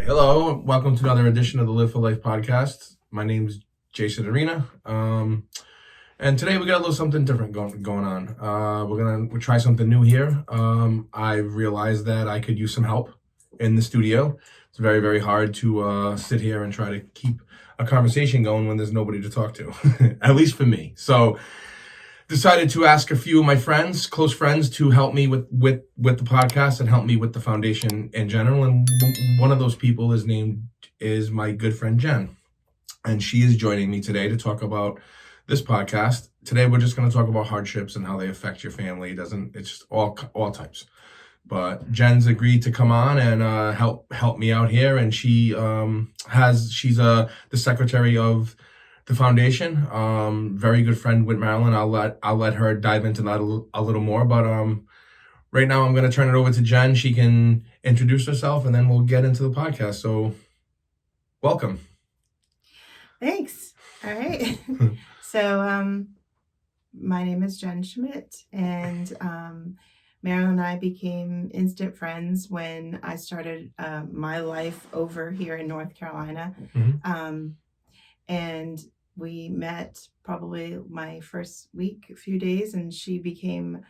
Okay, hello. Welcome to another edition of the Live for Life podcast. My name's Jason Arena. And today we got a little something different going on. We'll try something new here. I realized that I could use some help in the studio. It's very, very hard to sit here and try to keep a conversation going when there's nobody to talk to, at least for me. So decided to ask a few of my friends, close friends, to help me with the podcast and help me with the foundation in general. And one of those people is my good friend Jenn, and she is joining me today to talk about this podcast. Today we're just going to talk about hardships and how they affect your family. It's just all types. But Jenn's agreed to come on and help me out here, and she's the secretary of the foundation. Very good friend with Marilyn. I'll let her dive into that a little more. But right now I'm going to turn it over to Jenn. She can introduce herself, and then we'll get into the podcast. So, welcome. Thanks. All right. So, my name is Jenn Schmidt, and Marilyn and I became instant friends when I started my life over here in North Carolina. Mm-hmm. And we met probably my first week, a few days, and she became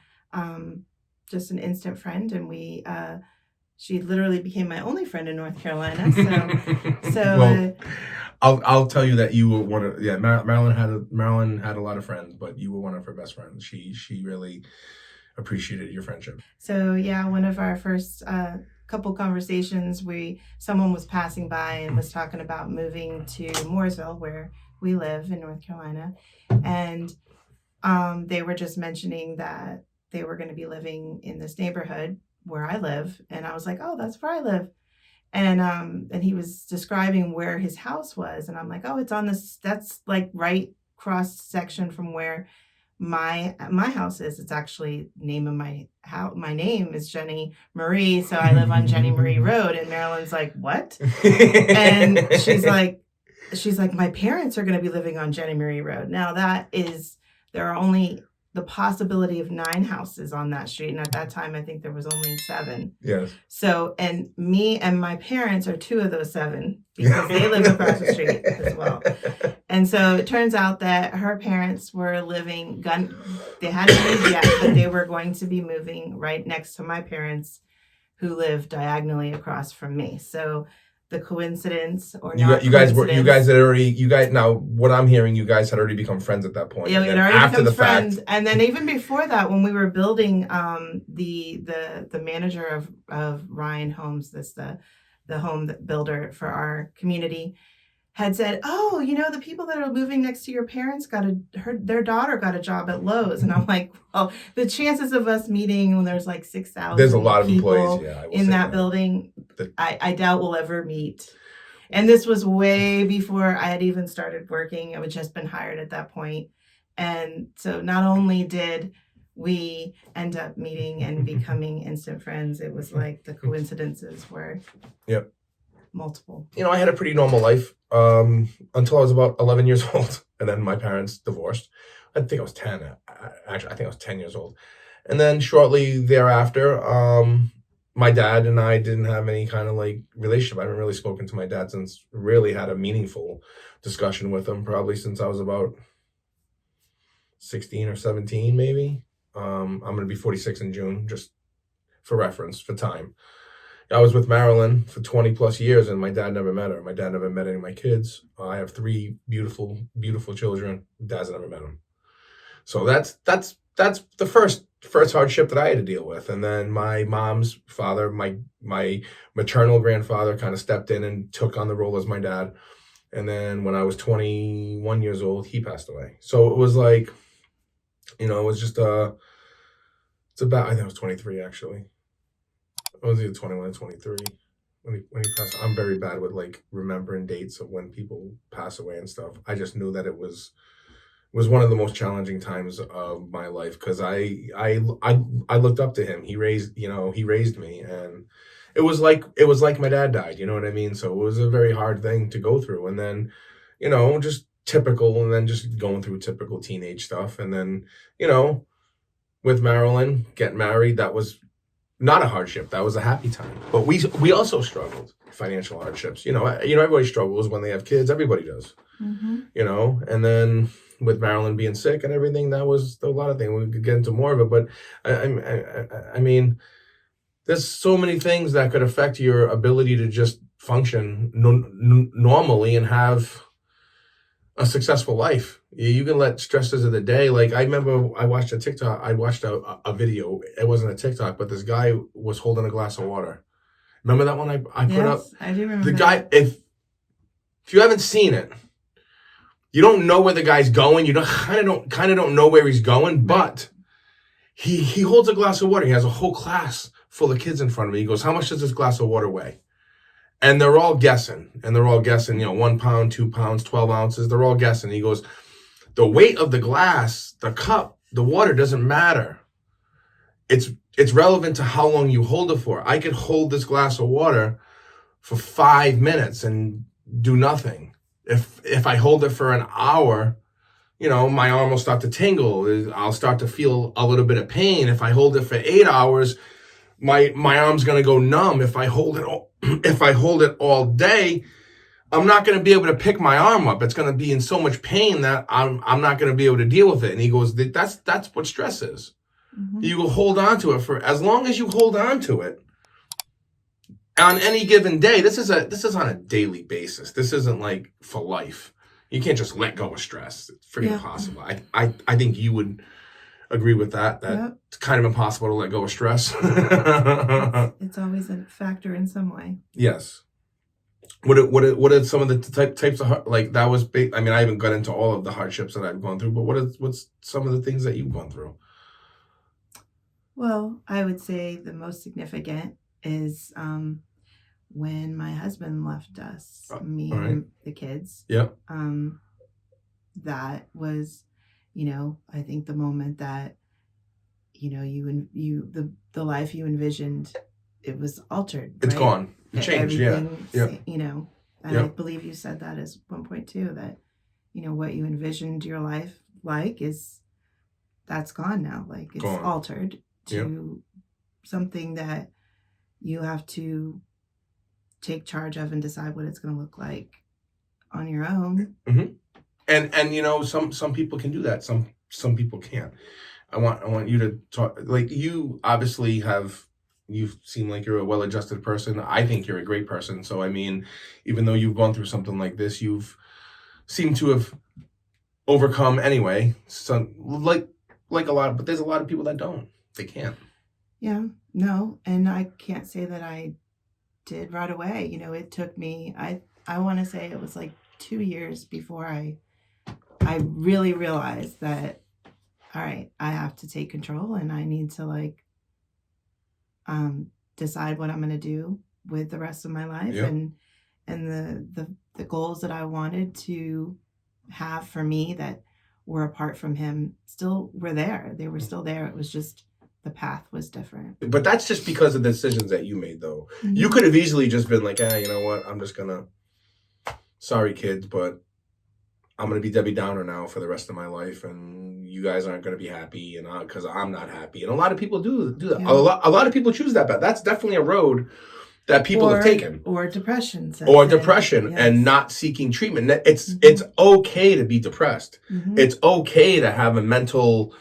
just an instant friend. And she literally became my only friend in North Carolina. Well, I'll tell you that you were one of Marilyn had a lot of friends, but you were one of her best friends. She really appreciated your friendship. So yeah, one of our first couple conversations, someone was passing by and was talking about moving to Mooresville, where we live in North Carolina, and they were just mentioning that they were going to be living in this neighborhood where I live, and I was like, oh, that's where I live. And he was describing where his house was, and I'm like, oh, it's on this, that's like right cross section from where my house is. It's actually name of my house. My name is Jenny Marie, so I live on Jenny Marie Road. And Marilyn's like, what? And she's like, my parents are going to be living on Jenny Marie Road. Now there are only the possibility of 9 houses on that street, and at that time I think there was only 7. Yes. So, and me and my parents are 2 of those 7 because they live across the street as well. And so it turns out that her parents were they hadn't moved yet, but they were going to be moving right next to my parents, who live diagonally across from me. So the coincidence or not, now what I'm hearing, you guys had already become friends at that point. Yeah, we had already become friends. And then even before that, when we were building, the manager of Ryan Homes, the home builder for our community, had said, oh, the people that are moving next to your parents their daughter got a job at Lowe's. And I'm like, well, the chances of us meeting when there's like 6,000 there's a lot of people employees in that building, I doubt we'll ever meet. And this was way before I had even started working. I had just been hired at that point. And so not only did we end up meeting and becoming instant friends, it was like the coincidences were multiple. I had a pretty normal life until I was about 11 years old, and then my parents divorced. I think I was 10. Actually, I think I was 10 years old. And then shortly thereafter, my dad and I didn't have any kind of like relationship. I haven't really spoken to my dad since, really had a meaningful discussion with him probably since I was about 16 or 17, maybe. I'm going to be 46 in June, just for reference, for time. I was with Marilyn for 20 plus years, and my dad never met her. My dad never met any of my kids. I have 3 beautiful, beautiful children. Dad's never met them. So that's the first hardship that I had to deal with. And then my mom's father, my maternal grandfather, kind of stepped in and took on the role as my dad. And then when I was 21 years old, he passed away. So it was like, it was just I think I was 23 actually. I was either 21 or 23 when he passed. I'm very bad with like remembering dates of when people pass away and stuff. I just knew that it was one of the most challenging times of my life, because I looked up to him. He raised me, and it was like my dad died. You know what I mean? So it was a very hard thing to go through, and then just typical, and then just going through typical teenage stuff, and then with Marilyn, getting married, that was not a hardship. That was a happy time. But we also struggled financial hardships. Everybody struggles when they have kids. Everybody does. And then with Marilyn being sick and everything, that was a lot of things. We could get into more of it, but I mean, there's so many things that could affect your ability to just function normally and have a successful life. You can let stresses of the day. Like I remember I watched a TikTok. I watched a video. It wasn't a TikTok, but this guy was holding a glass of water. Remember that one I put up? Yes, I do remember The guy, that. if you haven't seen it, you don't know where the guy's going. You kind of don't know where he's going, but he holds a glass of water. He has a whole class full of kids in front of him. He goes, "How much does this glass of water weigh?" And they're all guessing. 1 pound, 2 pounds, 12 ounces. They're all guessing. He goes, the weight of the glass, the cup, the water doesn't matter. It's relevant to how long you hold it for. I could hold this glass of water for 5 minutes and do nothing. If I hold it for an hour, my arm will start to tingle. I'll start to feel a little bit of pain. If I hold it for 8 hours, my arm's gonna go numb. If I hold it all day, I'm not gonna be able to pick my arm up. It's gonna be in so much pain that I'm not gonna be able to deal with it. And he goes, that's what stress is. You will hold on to it for as long as you hold on to it. On any given day, this is on a daily basis. This isn't like for life. You can't just let go of stress. It's freaking impossible. I think you would agree with that. It's kind of impossible to let go of stress. It's always a factor in some way. Yes. What are some of the types of like that was big? I mean, I haven't got into all of the hardships that I've gone through, but what's some of the things that you've gone through? Well, I would say the most significant is when my husband left us, me and the kids. Yep. That was, I think the moment that, the life you envisioned, it was altered. It's right? Gone. It changed. And I believe you said that as one point too, that, what you envisioned your life like that's gone now. Like it's altered to something that you have to take charge of and decide what it's going to look like on your own. Mm-hmm. And some people can do that. Some people can't. I want you to talk. Like you obviously you seem like you're a well-adjusted person. I think you're a great person. So I mean, even though you've gone through something like this, you've seemed to have overcome anyway. So like a lot, but there's a lot of people that don't. They can't. Yeah, no, and I can't say that I did right away. It took me. I want to say it was like 2 years before I really realized that. All right, I have to take control, and I need to decide what I'm going to do with the rest of my life, and the goals that I wanted to have for me that were apart from him still were there. They were still there. It was just the path was different. But that's just because of the decisions that you made, though. Mm-hmm. You could have easily just been like, you know what? I'm just gonna. Sorry, kids, but I'm gonna be Debbie Downer now for the rest of my life, and you guys aren't gonna be happy, and because I'm not happy. And a lot of people do that. Yeah. A lot of people choose that path. That's definitely a road that people have taken. Or depression. And not seeking treatment. It's okay to be depressed. Mm-hmm. It's okay to have a mental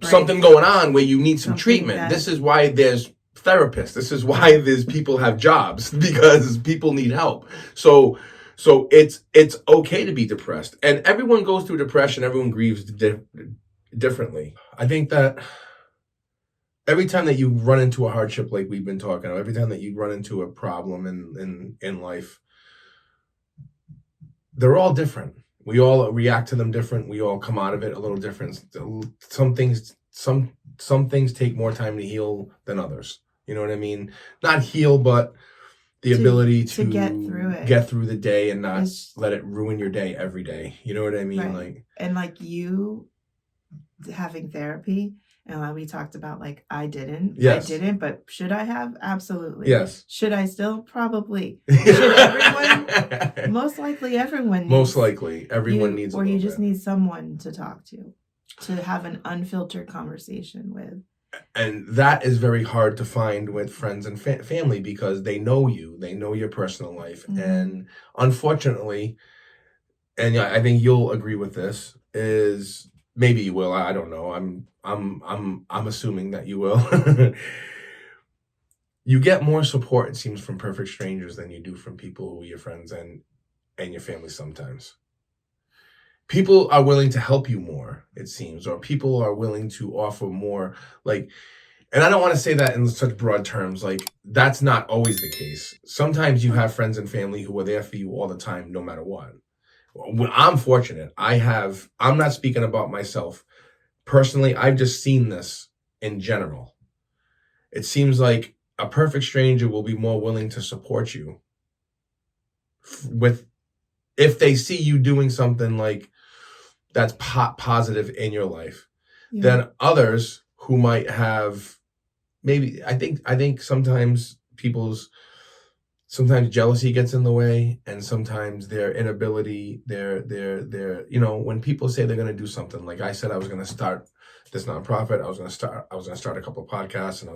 something going on where you need some treatment. This is why there's therapists. This is why there's people have jobs, because people need help. So it's okay to be depressed. And everyone goes through depression. Everyone grieves differently. I think that every time that you run into a hardship like we've been talking about, every time that you run into a problem in life, they're all different. We all react to them different. We all come out of it a little different. Some things take more time to heal than others. You know what I mean? Not heal, but the ability to get through it, get through the day, and not let it ruin your day every day. You know what I mean? Right. Like you having therapy. And like we talked about, I didn't. Yes. I didn't, but should I have? Absolutely. Yes. Should I still? Probably. Should everyone? Most likely everyone needs. Most likely everyone needs. Or you just need someone to talk to have an unfiltered conversation with. And that is very hard to find with friends and family because they know you, they know your personal life. Mm-hmm. And unfortunately, and yeah, I think you'll agree with this, is maybe you will, I don't know. I'm assuming that you will. You get more support, it seems, from perfect strangers than you do from people who are your friends and your family sometimes. People are willing to help you more, it seems, or people are willing to offer more. Like, and I don't want to say that in such broad terms. Like, that's not always the case. Sometimes you have friends and family who are there for you all the time, no matter what. When I'm fortunate, I'm not speaking about myself. Personally, I've just seen this in general. It seems like a perfect stranger will be more willing to support you with if they see you doing something like that's positive in your life than others who might have maybe I think sometimes sometimes jealousy gets in the way, and sometimes their inability, their when people say they're going to do something, like I said I was going to start this nonprofit, I was going to start a couple of podcasts, and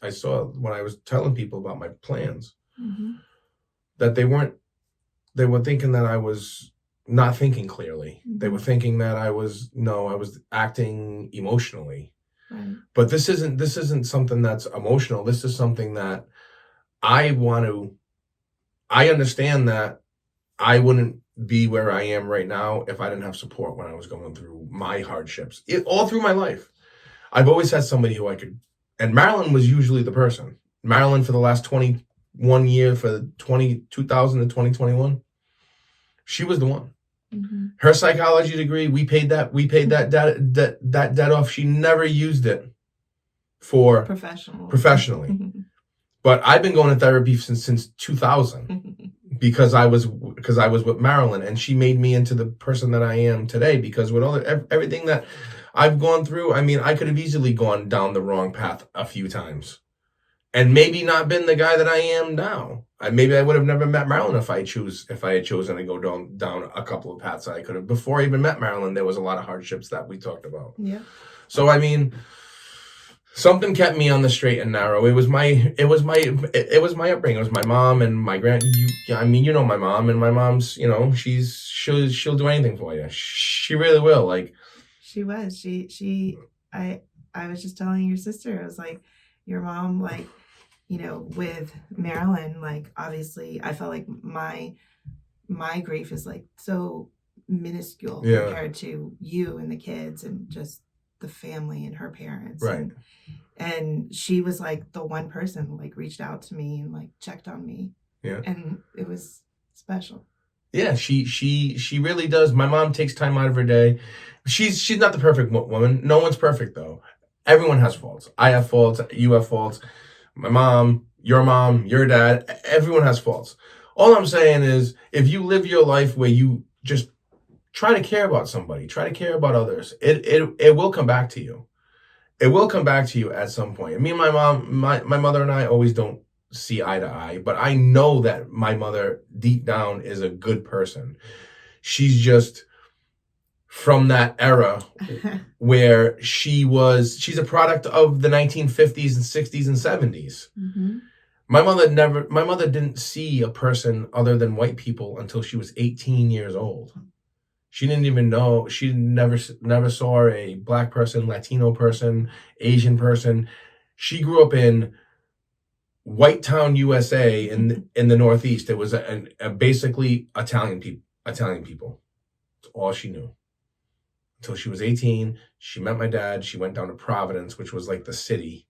I saw when I was telling people about my plans that they were thinking that I was not thinking clearly. They were thinking that I was acting emotionally. Right. But this isn't something that's emotional. This is something that I understand that I wouldn't be where I am right now if I didn't have support when I was going through my hardships. All through my life. I've always had somebody who I could, and Marilyn was usually the person. Marilyn for the last 21 years, for 2000 to 2021, she was the one. Her psychology degree, we paid that debt off. She never used it for professionally. But I've been going to therapy since 2000 because I was with Marilyn, and she made me into the person that I am today. Because with everything that I've gone through, I mean, I could have easily gone down the wrong path a few times, and maybe not been the guy that I am now. Maybe I would have never met Marilyn if I had chosen to go down a couple of paths that I could have. Before I even met Marilyn, there was a lot of hardships that we talked about. Yeah. So I mean, something kept me on the straight and narrow. It was my upbringing. It was my mom and my you know my mom, and my mom's, she'll do anything for you. She really will. Like, she was. I was just telling your sister, I was like, your mom, like, with Marilyn, like, obviously I felt like my grief is like so minuscule compared to you and the kids and just the family and her parents. Right. And she was like the one person who like reached out to me and like checked on me. Yeah. And it was special. Yeah, she really does. My mom takes time out of her day. She's not the perfect woman. No one's perfect though. Everyone has faults. I have faults. You have faults. My mom, your dad, everyone has faults. All I'm saying is, if you live your life where you just try to care about somebody, try to care about others, it will come back to you. It will come back to you at some point. Me and my mom, my mother and I always don't see eye to eye, but I know that my mother deep down is a good person. She's just from that era where she's a product of the 1950s and 60s and 70s. My mother didn't see a person other than white people until she was 18 years old. She didn't even know. She never saw a black person, Latino person, Asian person. She grew up in White Town, USA, in the Northeast. It was a basically Italian people. That's all she knew. Until she was 18, she met my dad. She went down to Providence, which was like the city,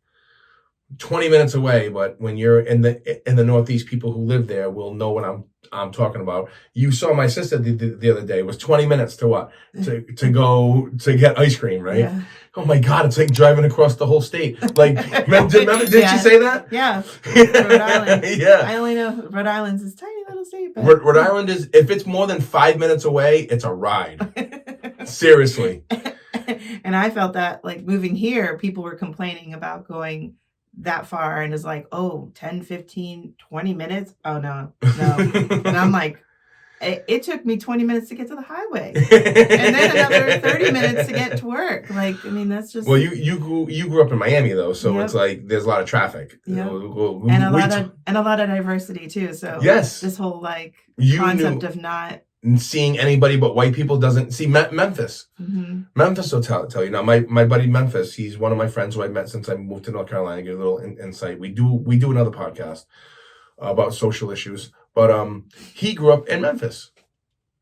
20 minutes away. But when you're in the Northeast, people who live there will know what I'm talking about. You saw my sister the other day. It was 20 minutes to what? To go to get ice cream, right? Yeah. Oh my God, it's like driving across the whole state. Like, remember did she say that? Yeah. Rhode Island. Yeah. I only know Rhode Island's this tiny little state. But... Rhode Island is, if it's more than 5 minutes away, it's a ride. Seriously. And I felt that, like, moving here, people were complaining about going that far, and it's like, 10, 15, 20 minutes. Oh no. And I'm like, it took me 20 minutes to get to the highway, and then another 30 minutes to get to work. Like, I mean, that's just. Well, you grew up in Miami though, so Yep. it's like there's a lot of traffic. Yep. And a lot of diversity too. So yes, this whole like you concept of not seeing anybody but white people doesn't see Memphis. Mm-hmm. Memphis will tell you now. My buddy Memphis, he's one of my friends who I met since I moved to North Carolina. Give a little insight. We do another podcast about social issues, but he grew up in Memphis,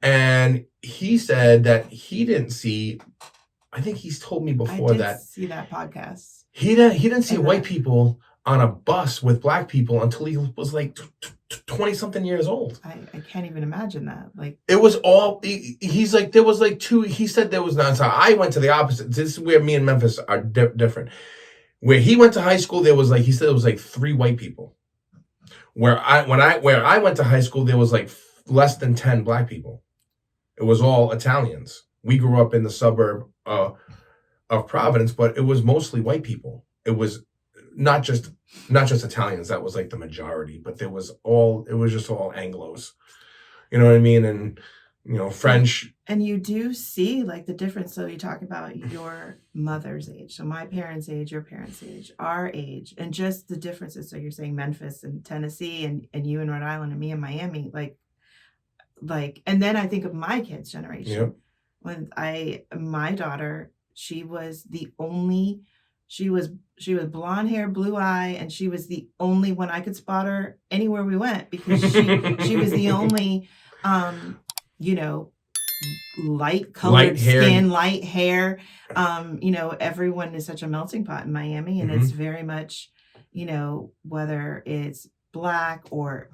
and he said that he didn't see. I think he's told me before that see that podcast. He didn't see white people on a bus with black people until he was like 20 something years old. I can't even imagine that. Like, it was all, he's like, there was like two, he said there was none. So I went to the opposite. This is where me and Memphis are different. Where he went to high school, there was like, he said it was like 3 white people. Where I went to high school, there was like less than 10 black people. It was all Italians. We grew up in the suburb of Providence, but it was mostly white people. It was not just Italians. That was like the majority, but it was just all Anglos. You know what I mean? And, you know, French. And you do see like the difference. So you talk about your mother's age. So my parents' age, your parents' age, our age, and just the differences. So you're saying Memphis and Tennessee and you in Rhode Island and me in Miami, like, and then I think of my kids' generation. Yep. When my daughter, she was blonde hair, blue eye, and she was the only one I could spot her anywhere we went because she was the only, light colored skin, light hair. Everyone is such a melting pot in Miami, and Mm-hmm. it's very much, whether it's Black or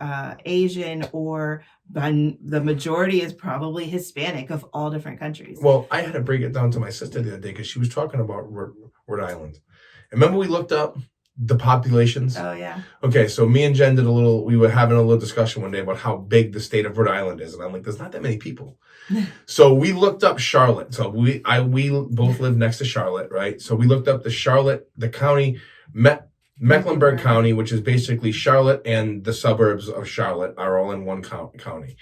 Asian or the majority is probably Hispanic of all different countries. Well, I had to break it down to my sister the other day because she was talking about Rhode Island. Remember we looked up the populations? Oh, yeah. Okay, so me and Jen we were having a little discussion one day about how big the state of Rhode Island is. And I'm like, there's not that many people. So we looked up Charlotte. So we both live next to Charlotte, right? So we looked up the county, Mecklenburg County, which is basically Charlotte and the suburbs of Charlotte are all in one county.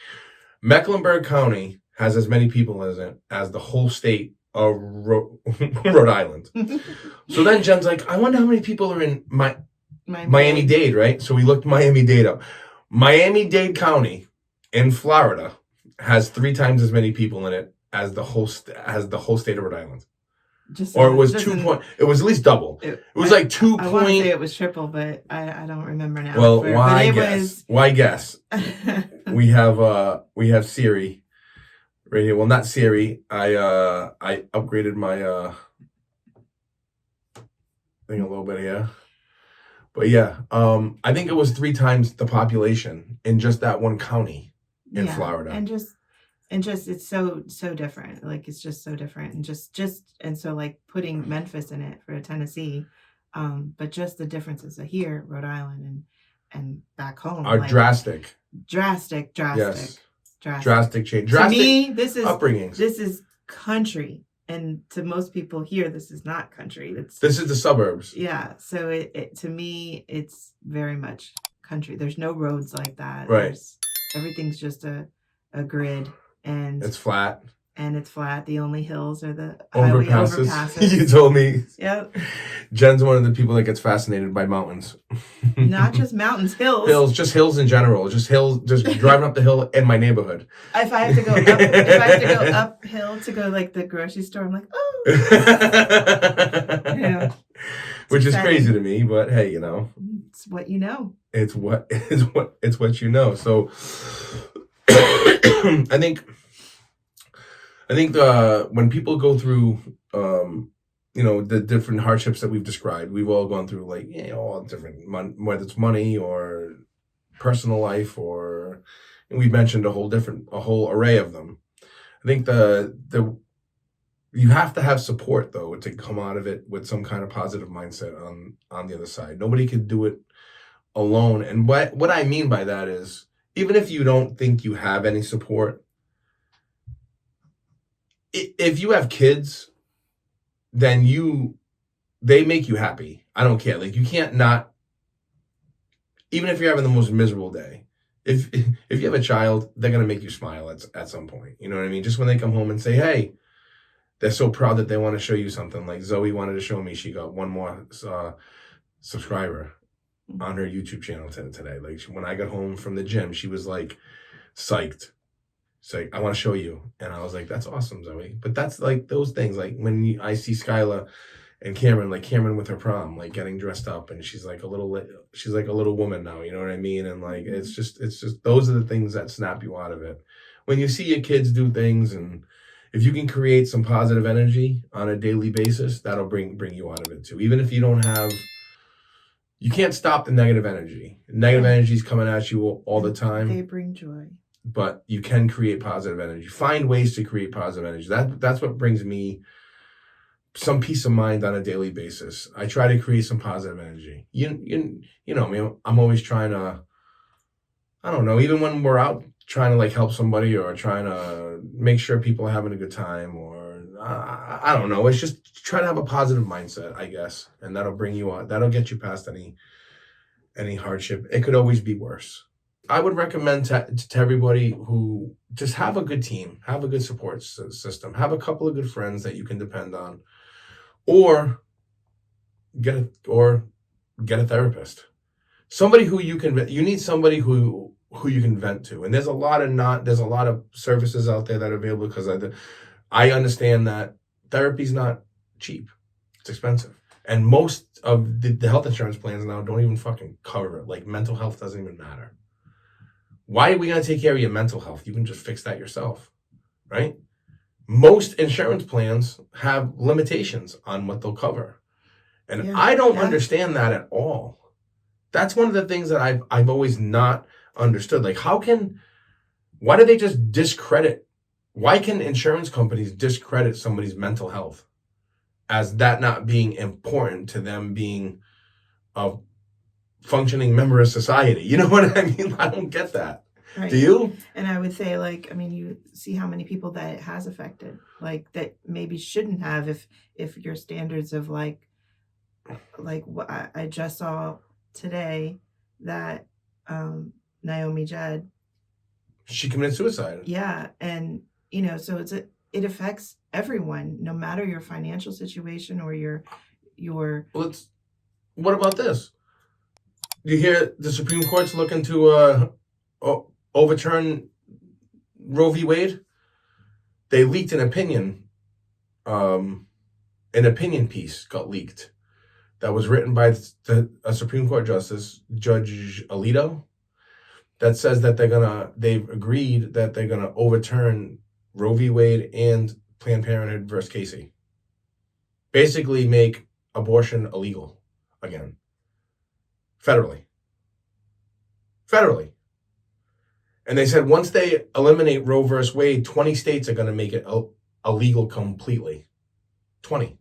Mecklenburg County has as many people as the whole state of Rhode Island. So then Jen's like, I wonder how many people are in Miami-Dade, right? So we looked Miami-Dade up. Miami-Dade County in Florida has 3 times as many people in it as the whole state of Rhode Island. It was it was at least double. It was like 2 I want to say it was triple, but I don't remember now. Well, why guess? We have Siri right here. Well, not Siri. I upgraded my thing a little bit here. But yeah, I think it was 3 times the population in just that one county in Florida. And just it's so different. Like it's just so different. And and so like putting Memphis in it for Tennessee, but just the differences of here, Rhode Island and back home are drastic. Drastic. Yes. Drastic change. To me, this is upbringings. This is country. And to most people here, this is not country. This is the suburbs. Yeah. So it to me, it's very much country. There's no roads like that. Right. Everything's just a grid, and it's flat. The only hills are the overpasses. You told me. Yep. Jen's one of the people that gets fascinated by mountains. Not just mountains, hills. Hills, just hills in general. Just hills. Just driving up the hill in my neighborhood. If I have to go uphill to go like the grocery store, I'm like, oh. Yeah. Which is crazy to me, but hey, it's what you know. It's what you know. So I think when people go through the different hardships that we've described, we've all gone through all different, whether it's money or personal life, or we've mentioned a whole array of them. I think you have to have support though to come out of it with some kind of positive mindset on the other side. Nobody can do it alone. And what I mean by that is, even if you don't think you have any support, if you have kids, then they make you happy. I don't care. Like, you can't not, even if you're having the most miserable day, if you have a child, they're gonna make you smile at some point. You know what I mean? Just when they come home and say, "Hey," they're so proud that they want to show you something. Like Zoe wanted to show me she got one more subscriber on her YouTube channel today. Like when I got home from the gym, she was like psyched. She's like, "I want to show you," and I was like, "That's awesome, Zoe." But that's like those things. Like when I see Skyla and Cameron, like Cameron with her prom, like getting dressed up, and she's like a little woman now. You know what I mean? And like it's just those are the things that snap you out of it. When you see your kids do things, and if you can create some positive energy on a daily basis, that'll bring you out of it too. Even if you don't have, you can't stop the negative energy. Negative energy is coming at you all the time. They bring joy. But you can create positive energy. Find ways to create positive energy. That's what brings me some peace of mind on a daily basis. I try to create some positive energy. You know me. I'm always trying to, I don't know, even when we're out trying to like help somebody or trying to make sure people are having a good time, or I don't know. It's just try to have a positive mindset, I guess, and that'll bring you on. That'll get you past any hardship. It could always be worse. I would recommend to everybody who just have a good team, have a good support system, have a couple of good friends that you can depend on, or get a therapist. Somebody who you need somebody who you can vent to. And there's a lot of services out there that are available, because I understand that therapy's not cheap. It's expensive. And most of the health insurance plans now don't even fucking cover it. Like mental health doesn't even matter. Why are we going to take care of your mental health? You can just fix that yourself, right? Most insurance plans have limitations on what they'll cover. And I don't understand that at all. That's one of the things that I've always not understood. Like why do they just discredit? Why can insurance companies discredit somebody's mental health as that not being important to them being a functioning member of society? You know what I mean? I don't get that. Right. Do you? And I would say, like, I mean, you see how many people that it has affected, like that maybe shouldn't have, if your standards of like what I just saw today that Naomi Judd, she committed suicide. Yeah, and so it affects everyone, no matter your financial situation or your. What about this? You hear the Supreme Court's looking to overturn Roe v. Wade? They leaked an opinion. An opinion piece got leaked that was written by a Supreme Court Justice, Judge Alito, that says that they've agreed that they're gonna overturn Roe v. Wade and Planned Parenthood versus Casey. Basically make abortion illegal again. Federally. And they said once they eliminate Roe versus Wade, 20 states are going to make it illegal completely. 20.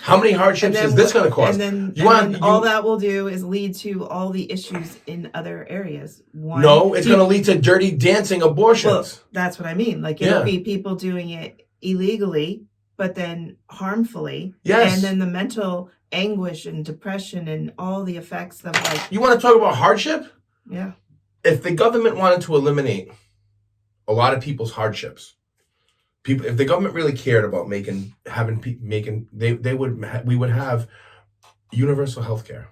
How many hardships is this going to cause? And then all that will do is lead to all the issues in other areas. No, it's going to lead to dirty dancing abortions. Well, that's what I mean. Like it'll be people doing it illegally, but then harmfully. Yes. And then the mental anguish and depression and all the effects of like. You want to talk about hardship? Yeah. If the government wanted to eliminate a lot of people's hardships, if the government really cared about we would have universal health care.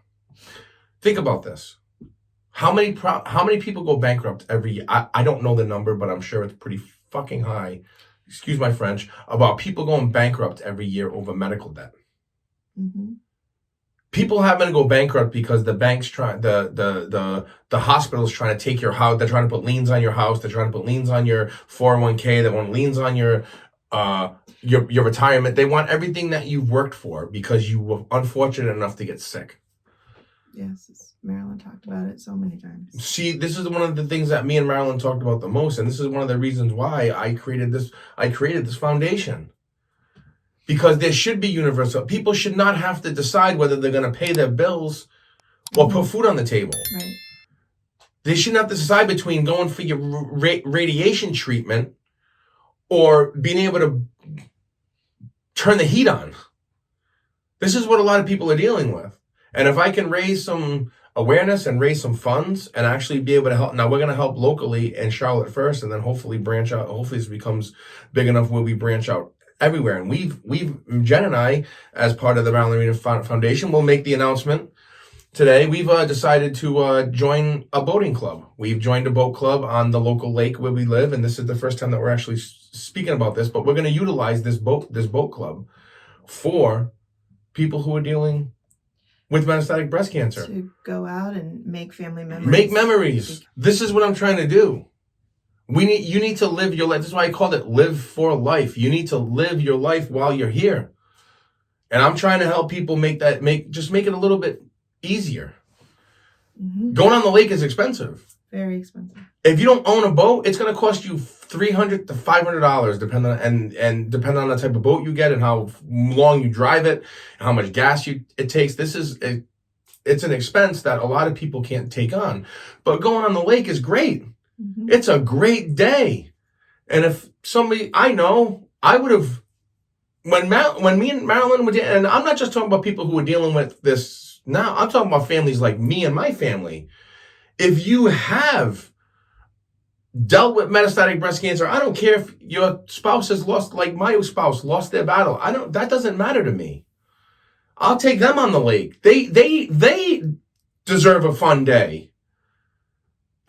Think about this. How many people go bankrupt every year? I don't know the number, but I'm sure it's pretty fucking high. Excuse my French, about people going bankrupt every year over medical debt. Mm-hmm. People having to go bankrupt because the banks the hospitals trying to take your house. They're trying to put liens on your house. They're trying to put liens on your 401k. They want liens on your retirement. They want everything that you've worked for because you were unfortunate enough to get sick. Yes, Marilyn talked about it so many times. See, this is one of the things that me and Marilyn talked about the most, and this is one of the reasons why I created this foundation. Because there should be universal. People should not have to decide whether they're going to pay their bills or put food on the table. Right. They shouldn't have to decide between going for your radiation treatment or being able to turn the heat on. This is what a lot of people are dealing with. And if I can raise some awareness and raise some funds and actually be able to help. Now we're going to help locally in Charlotte first, and then hopefully branch out. Hopefully this becomes big enough where we branch out everywhere. And we've Jen and I, as part of the Maryland Arena Foundation, will make the announcement today. We've decided to join a boating club. We've joined a boat club on the local lake where we live, and this is the first time that we're actually speaking about this. But we're going to utilize this boat club for people who are dealing with metastatic breast cancer. To go out and make family memories. Make memories. This is what I'm trying to do. You need to live your life. This is why I called it live for life. You need to live your life while you're here. And I'm trying to help people make it a little bit easier. Mm-hmm. Going on the lake is expensive. Very expensive. If you don't own a boat, it's going to cost you $300 to $500, depending on the type of boat you get and how long you drive it, and how much gas it takes. It's an expense that a lot of people can't take on. But going on the lake is great. Mm-hmm. It's a great day. And if somebody I know, I would have when me and Marilyn were, and I'm not just talking about people who are dealing with this now. I'm talking about families like me and my family. If you have dealt with metastatic breast cancer, I don't care if your spouse has lost, like my spouse lost their battle. That doesn't matter to me. I'll take them on the lake. They deserve a fun day.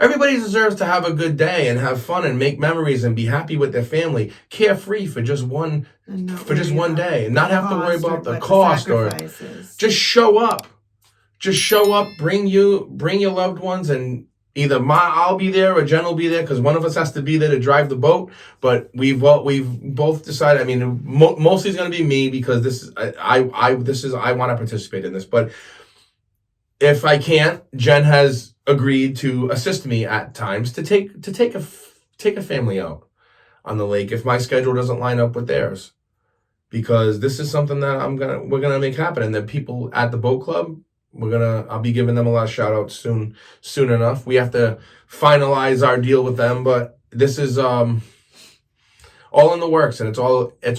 Everybody deserves to have a good day and have fun and make memories and be happy with their family, carefree for just one day, and not have to worry about the cost or just show up. Just show up, bring your loved ones, and either I'll be there or Jen will be there, because one of us has to be there to drive the boat. But we've both decided. I mean, mostly it's going to be me, because I want to participate in this. But if I can't, Jen has agreed to assist me at times to take a family out on the lake if my schedule doesn't line up with theirs, because this is something that we're gonna make happen. And the people at the boat club, I'll be giving them a lot of shout outs soon enough. We have to finalize our deal with them, but this is all in the works, and it's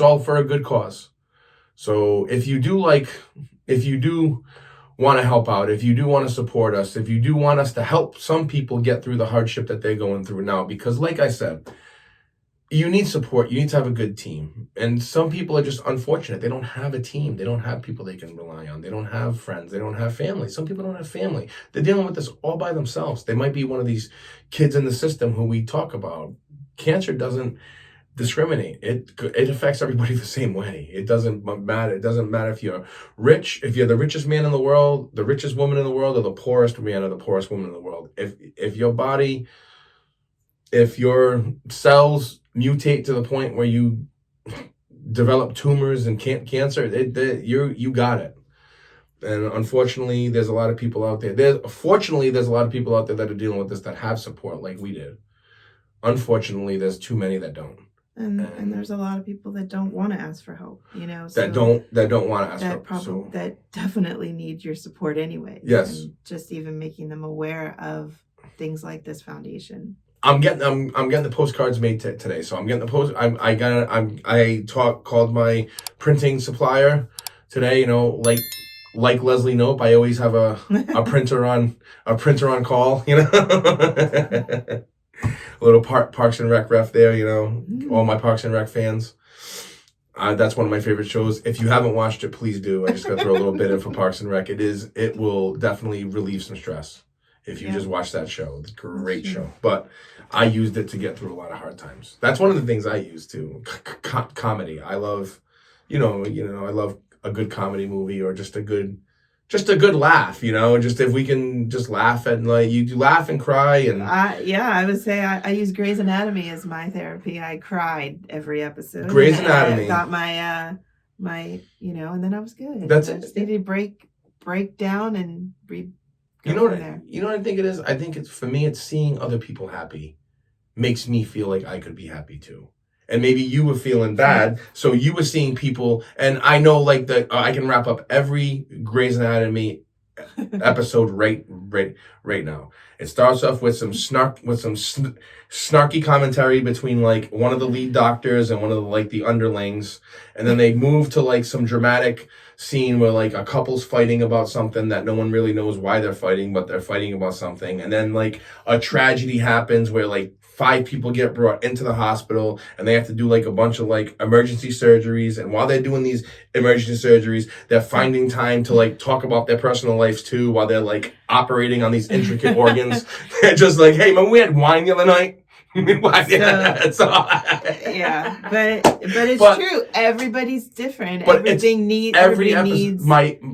all for a good cause. So if you do want to help out, if you do want to support us, if you do want us to help some people get through the hardship that they're going through now, because like I said, you need support. You need to have a good team. And some people are just unfortunate. They don't have a team. They don't have people they can rely on. They don't have friends. They don't have family. Some people don't have family. They're dealing with this all by themselves. They might be one of these kids in the system who we talk about. Cancer doesn't discriminate. It affects everybody the same way. It doesn't matter. It doesn't matter if you're rich, if you're the richest man in the world, the richest woman in the world, or the poorest man or the poorest woman in the world. If your cells mutate to the point where you develop tumors and cancer, you got it. And unfortunately, there's a lot of people out there. Fortunately, there's a lot of people out there that are dealing with this that have support like we did. Unfortunately, there's too many that don't. And there's a lot of people that don't want to ask for help, that don't want to ask for help. That definitely need your support anyway. Yes. And just even making them aware of things like this foundation. I'm getting the postcards made today. So I'm getting the post. Called my printing supplier today. Like Leslie Knope, I always have a printer on call. A little Parks and Rec ref there, all my Parks and Rec fans. That's one of my favorite shows. If you haven't watched it, please do. I just got to throw a little bit in for Parks and Rec. It will definitely relieve some stress if you just watch that show. It's a great show. But I used it to get through a lot of hard times. That's one of the things I use too. Comedy. I love, I love a good comedy movie, or just a good laugh, just if we can just laugh and you laugh and cry. And I would say I use Grey's Anatomy as my therapy. I cried every episode. Grey's Anatomy. I got my and then I was good. That's it. I just needed to break down and breathe. You know what I think it is? I think for me, it's seeing other people happy makes me feel like I could be happy too. And maybe you were feeling bad, so you were seeing people, and I know I can wrap up every Grey's Anatomy episode right now. It starts off with some snarky commentary between like one of the lead doctors and one of the, like the underlings, and then they move to like some dramatic scene where like a couple's fighting about something that no one really knows why they're fighting, but they're fighting about something, and then like a tragedy happens where like 5 people get brought into the hospital and they have to do like a bunch of like emergency surgeries, and while they're doing these emergency surgeries, they're finding time to like talk about their personal lives too while they're like operating on these intricate organs. They're just like, hey, remember we had wine the other night? Yeah, but it's true. Everybody's different. Everybody needs.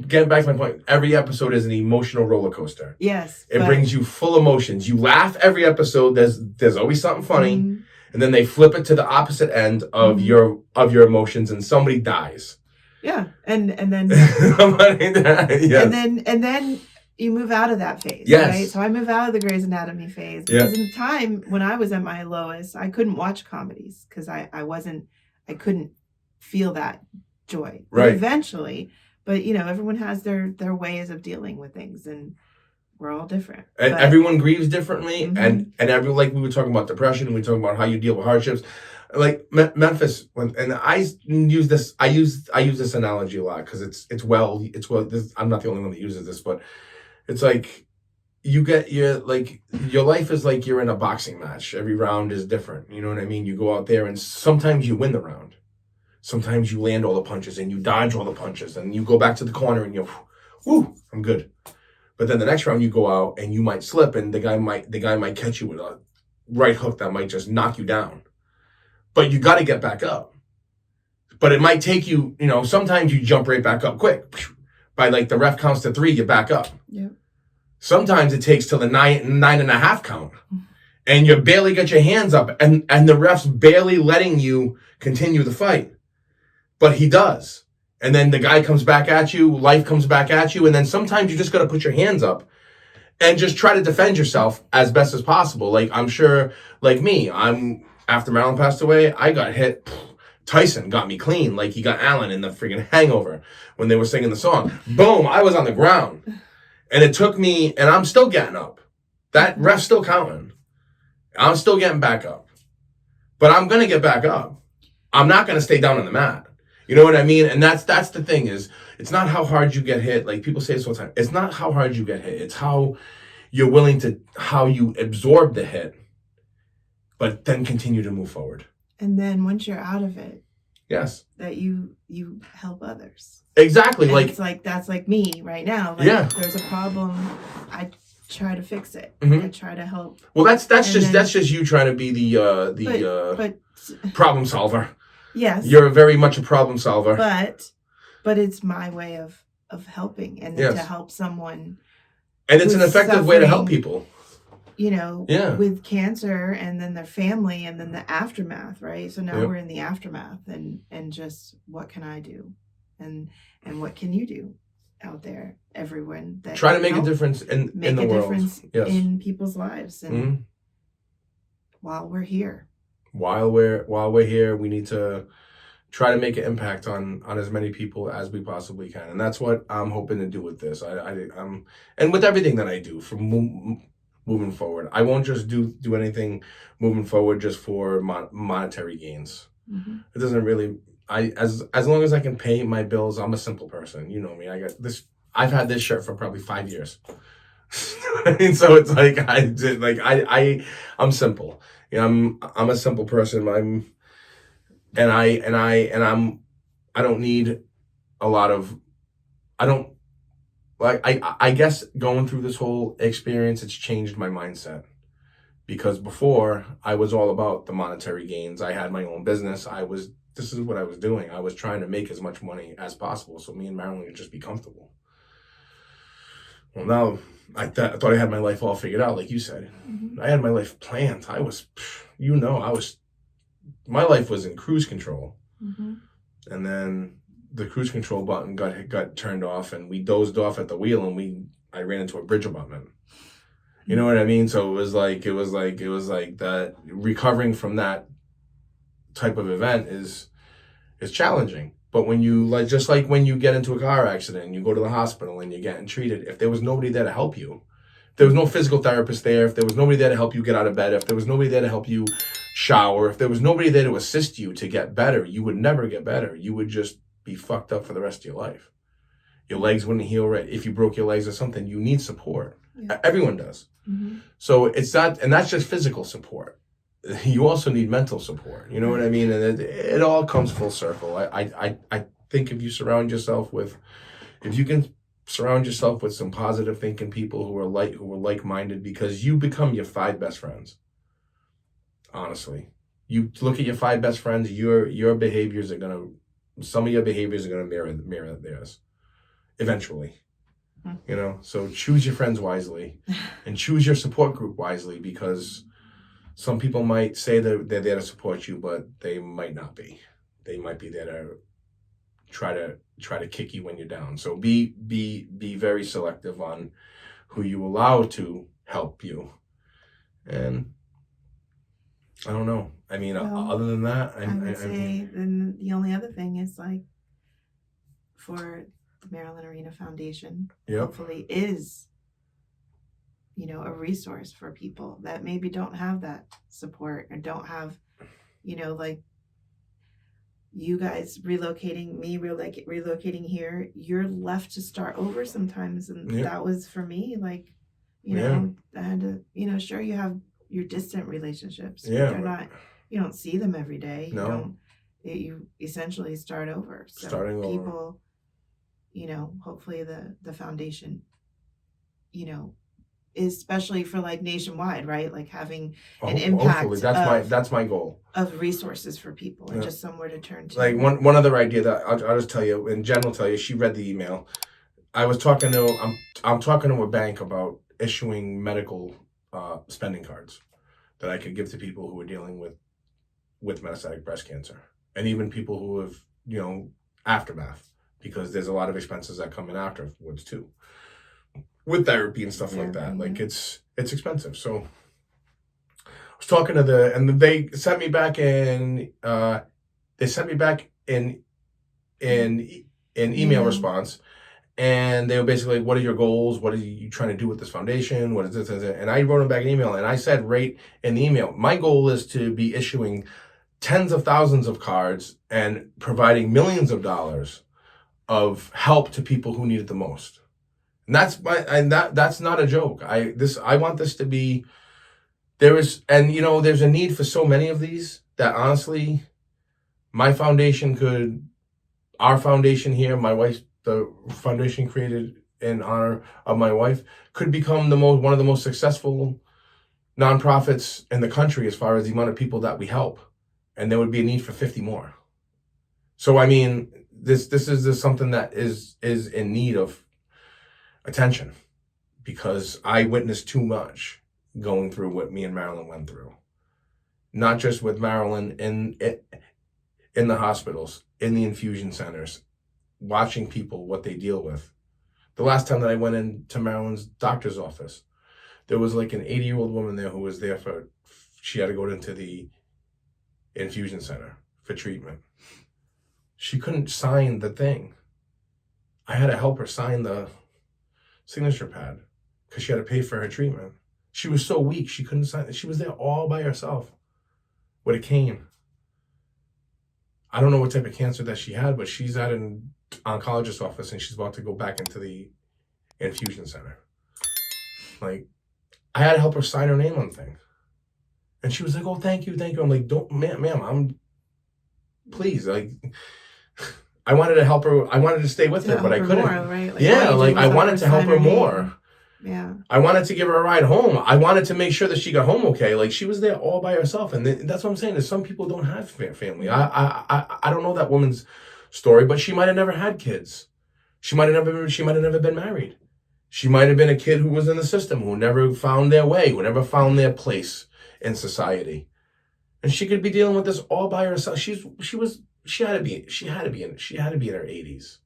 Getting back to my point, every episode is an emotional roller coaster. Yes, it brings you full emotions. You laugh every episode. There's always something funny, mm-hmm. and then they flip it to the opposite end of mm-hmm. your emotions, and somebody dies. Yeah, and then yes. and then you move out of that phase, yes. right? So I move out of the Grey's Anatomy phase because in the time when I was at my lowest, I couldn't watch comedies because I couldn't feel that joy. Right. But eventually, but everyone has their ways of dealing with things, and we're all different. And everyone grieves differently, mm-hmm. and like we were talking about depression, and we were talking about how you deal with hardships. Like Memphis, and I use this analogy a lot because it's well. I'm not the only one that uses this, but it's like your life is like you're in a boxing match. Every round is different. You know what I mean? You go out there and sometimes you win the round. Sometimes you land all the punches and you dodge all the punches and you go back to the corner and you're, whoo, I'm good. But then the next round you go out and you might slip and the guy might catch you with a right hook that might just knock you down. But you got to get back up. But it might take you, sometimes you jump right back up quick. By like the ref counts to 3, you're back up. Yeah. Sometimes it takes till the 9.5 count. And you barely get your hands up and the ref's barely letting you continue the fight. But he does. And then the guy comes back at you, life comes back at you, and then sometimes you just got to put your hands up and just try to defend yourself as best as possible. Like I'm sure, like me, after Marilyn passed away, I got hit. Tyson got me clean, like he got Alan in the freaking Hangover when they were singing the song. Boom, I was on the ground. And it took me, and I'm still getting up. That ref's still counting. I'm still getting back up. But I'm going to get back up. I'm not going to stay down on the mat. You know what I mean? And that's the thing is, it's not how hard you get hit. Like people say this all the time. It's not how hard you get hit. It's how you're willing to, how you absorb the hit, but then continue to move forward. And then once you're out of it, yes, that you help others. Exactly. And it's like that's like me right now. Like, yeah. There's a problem. I try to fix it. Mm-hmm. I try to help. Well, that's just you trying to be the problem solver. Yes. You're very much a problem solver. But it's my way of helping and to help someone. And it's an effective way to help people. With cancer and then their family and then the aftermath, right? So now we're in the aftermath and just what can I do? And what can you do out there, everyone? That try to make a difference in the world. Make a difference in people's lives. And while we're here. While we're here, we need to try to make an impact on as many people as we possibly can. And that's what I'm hoping to do with this. I'm and with everything that I do from moving forward. I won't just do anything moving forward just for monetary gains. Mm-hmm. It doesn't really, as long as I can pay my bills, I'm a simple person. You know me. I got this. I've had this shirt for probably 5 years. And so it's like I'm simple. I'm a simple person. I don't need a lot of, I guess going through this whole experience, it's changed my mindset. Because before, I was all about the monetary gains. I had my own business. This is what I was doing. I was trying to make as much money as possible so me and Marilyn would just be comfortable. Well, now, I thought I had my life all figured out, like you said. Mm-hmm. I had my life planned. My life was in cruise control. Mm-hmm. And then the cruise control button got turned off and we dozed off at the wheel and I ran into a bridge abutment. You know what I mean? So it was like that recovering from that type of event is challenging. But when you, like, just like when you get into a car accident and you go to the hospital and you're getting treated, if there was nobody there to help you, if there was no physical therapist there, if there was nobody there to help you get out of bed, if there was nobody there to help you shower, if there was nobody there to assist you to get better, you would never get better. You would just be fucked up for the rest of your life. Your legs wouldn't heal right. If you broke your legs or something, you need support. Yeah. Everyone does. Mm-hmm. So it's not, and that's just physical support. You also need mental support. You know what I mean? And it all comes full circle. I think if you surround yourself with, if you can surround yourself with some positive thinking people who are like-minded, because you become your 5 best friends. Honestly, you look at your 5 best friends, your behaviors are gonna, some of your behaviors are gonna mirror theirs eventually. You know, so choose your friends wisely and choose your support group wisely, because some people might say that they're there to support you, but they might not be. They might be there to try to kick you when you're down. So be very selective on who you allow to help you. And I don't know. I mean, well, other than that, I would say then the only other thing is, like, for the Maryland Arena Foundation, hopefully is, you know, a resource for people that maybe don't have that support or don't have, you know, like you guys relocating, me relocating here, you're left to start over sometimes. And that was for me, like, you know, I had to, you know, sure, you have your distant relationships, but they're not, you don't see them every day. You essentially start over. So starting people over. You know, hopefully the foundation, you know, especially for like nationwide, right? Like having an impact. Hopefully, that's my goal. Of resources for people and just somewhere to turn to. Like one other idea that I'll just tell you, and Jen will tell you, she read the email. I'm talking to a bank about issuing medical spending cards that I could give to people who are dealing with metastatic breast cancer, and even people who have, you know, aftermath, because there's a lot of expenses that come in afterwards too, with therapy and stuff like that. Like it's expensive. So I was talking to and they sent me back in email response, and they were basically like, what are your goals? What are you trying to do with this foundation? What is this? And I wrote them back an email, and I said right in the email, my goal is to be issuing tens of thousands of cards and providing millions of dollars of help to people who need it the most. And that's not a joke. I want this to be, there's a need for so many of these that honestly, our foundation here, my wife, the foundation created in honor of my wife, could become one of the most successful nonprofits in the country as far as the amount of people that we help. And there would be a need for 50 more. So, I mean, this is something that is in need of attention, because I witnessed too much going through what me and Marilyn went through. Not just with Marilyn in the hospitals, in the infusion centers, watching people, what they deal with. The last time that I went into Marilyn's doctor's office, there was like an 80-year-old woman there who was there she had to go into the infusion center for treatment. She couldn't sign the thing. I had to help her sign the signature pad because she had to pay for her treatment. She was so weak, she couldn't sign it. She was there all by herself with a cane. I don't know what type of cancer that she had, but she's at an oncologist's office and she's about to go back into the infusion center. Like, I had to help her sign her name on the thing. And she was like, oh, thank you. I'm like, don't, ma'am, please, like, I wanted to help her. I wanted to stay with her, but I couldn't. More, right? Like, I wanted to help her more. Yeah. I wanted to give her a ride home. I wanted to make sure that she got home okay. Like, she was there all by herself. And that's what I'm saying, is some people don't have family. I don't know that woman's story, but she might have never had kids. She might have never been married. She might have been a kid who was in the system, who never found their way, who never found their place in society. And she could be dealing with this all by herself. She had to be in her 80s.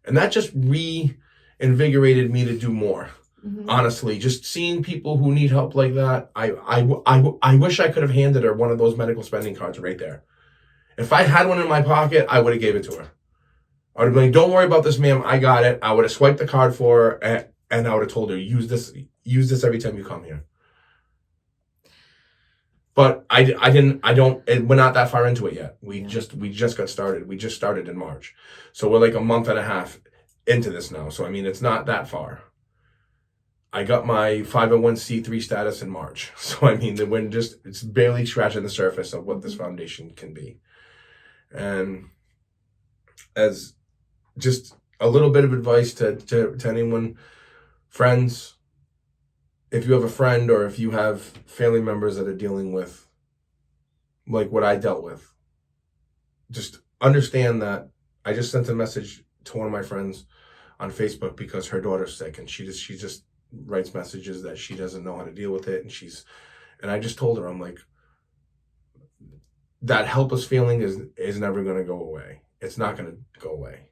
And that just reinvigorated me to do more. Mm-hmm. Honestly, just seeing people who need help like that, I wish I could have handed her one of those medical spending cards right there If I had one in my pocket, I would have gave it to her. I would have been like, don't worry about this, ma'am. I got it. I would have swiped the card for her, and I would have told her, use this every time you come here. But we're not that far into it yet. We just got started. We just started in March. So we're like a month and a half into this now. So, I mean, it's not that far. I got my 501c3 status in March. So, I mean, it's barely scratching the surface of what this foundation can be. And as just a little bit of advice to anyone, friends, if you have a friend or if you have family members that are dealing with like what I dealt with, just understand that I just sent a message to one of my friends on Facebook because her daughter's sick, and she just writes messages that she doesn't know how to deal with it, and I just told her, I'm like, that helpless feeling is never going to go away. It's not going to go away.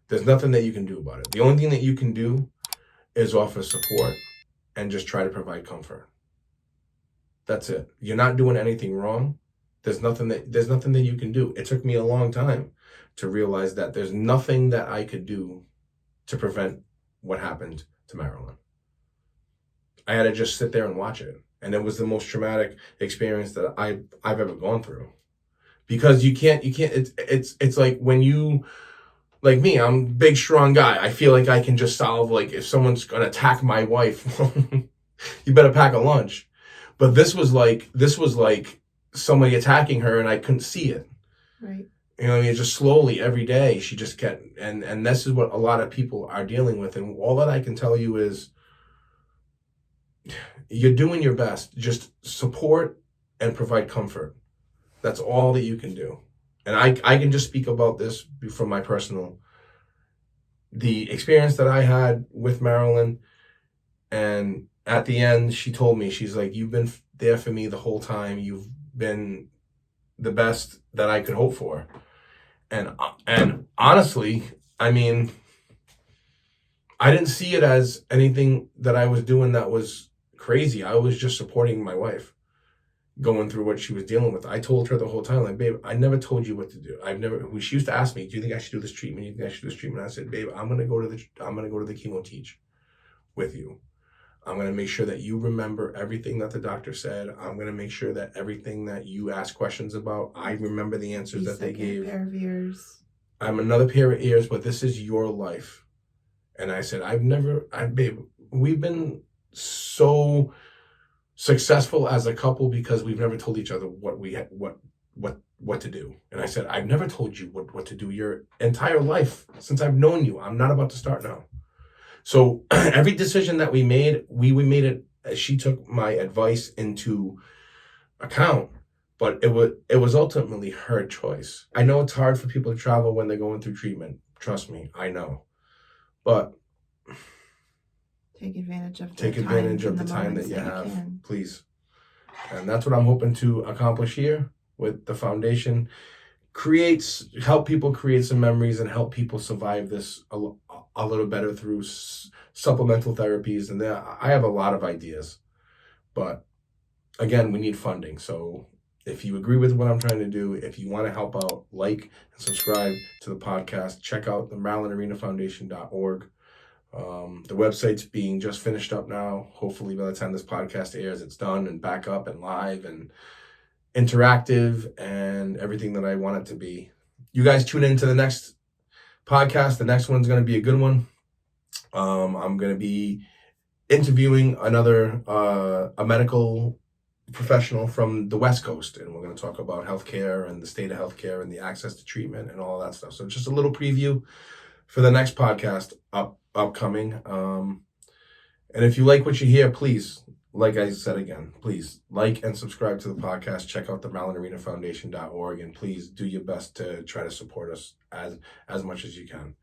There's nothing that you can do about it. The only thing that you can do is offer support and just try to provide comfort. That's it. You're not doing anything wrong. There's nothing that you can do. It took me a long time to realize that there's nothing that I could do to prevent what happened to Marilyn. I had to just sit there and watch it. And it was the most traumatic experience that I've ever gone through. Because you can't, it's like when you, like me, I'm a big, strong guy. I feel like I can just solve, like, if someone's going to attack my wife, you better pack a lunch. But this was like somebody attacking her, and I couldn't see it. Right. You know, I mean, just slowly every day, she just kept, and this is what a lot of people are dealing with. And all that I can tell you is you're doing your best. Just support and provide comfort. That's all that you can do. And I can just speak about this from my personal, the experience that I had with Marilyn. And at the end, she told me, she's like, you've been there for me the whole time. You've been the best that I could hope for. And honestly, I mean, I didn't see it as anything that I was doing that was crazy. I was just supporting my wife going through what she was dealing with. I told her the whole time, like, babe, I never told you what to do. She used to ask me, do you think I should do this treatment? Do you think I should do this treatment? I said, babe, I'm going to go to the chemo teach with you. I'm going to make sure that you remember everything that the doctor said. I'm going to make sure that everything that you ask questions about, I remember the answers that they gave. Pair of ears. I'm another pair of ears, but this is your life. And I said, babe, we've been so successful as a couple because we've never told each other what to do. And I said, I've never told you what to do your entire life since I've known you. I'm not about to start now. So every decision that we made, we made it. She took my advice into account, but it was ultimately her choice. I know it's hard for people to travel when they're going through treatment. Trust me, I know. But take advantage of the time that you have, please. And that's what I'm hoping to accomplish here with the foundation. Help people create some memories and help people survive this a little better through supplemental therapies. And I have a lot of ideas, but again, we need funding. So if you agree with what I'm trying to do, if you want to help out, like and subscribe to the podcast, check out the MarilynArenaFoundation.org. The website's being just finished up now. Hopefully by the time this podcast airs, it's done and back up and live and interactive and everything that I want it to be. You guys tune into the next podcast. The next one's going to be a good one. I'm going to be interviewing a medical professional from the West Coast, and we're going to talk about healthcare and the state of healthcare and the access to treatment and all that stuff. So just a little preview for the next podcast upcoming. And if you like what you hear, please, like I said again, please like and subscribe to the podcast. Check out the MarilynArenaFoundation.org, and please do your best to try to support us as much as you can.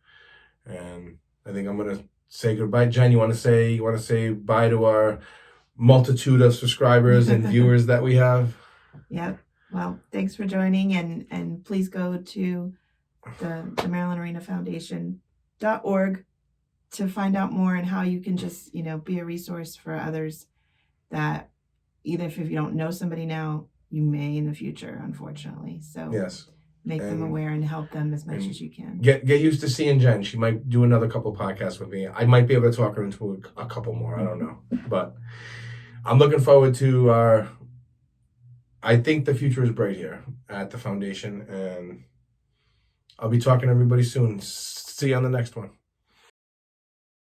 And I think I'm gonna say goodbye. Jen, you want to say bye to our multitude of subscribers and viewers that we have? Yep. Well, thanks for joining, and please go to the MarilynArenaFoundation.org to find out more and how you can just, be a resource for others that even if you don't know somebody now, you may in the future, unfortunately. So yes, make them aware and help them as much as you can. Get used to seeing Jenn. She might do another couple podcasts with me. I might be able to talk her into a couple more. I don't know, but I'm looking forward to our. I think the future is bright here at the foundation, and I'll be talking to everybody soon. See you on the next one.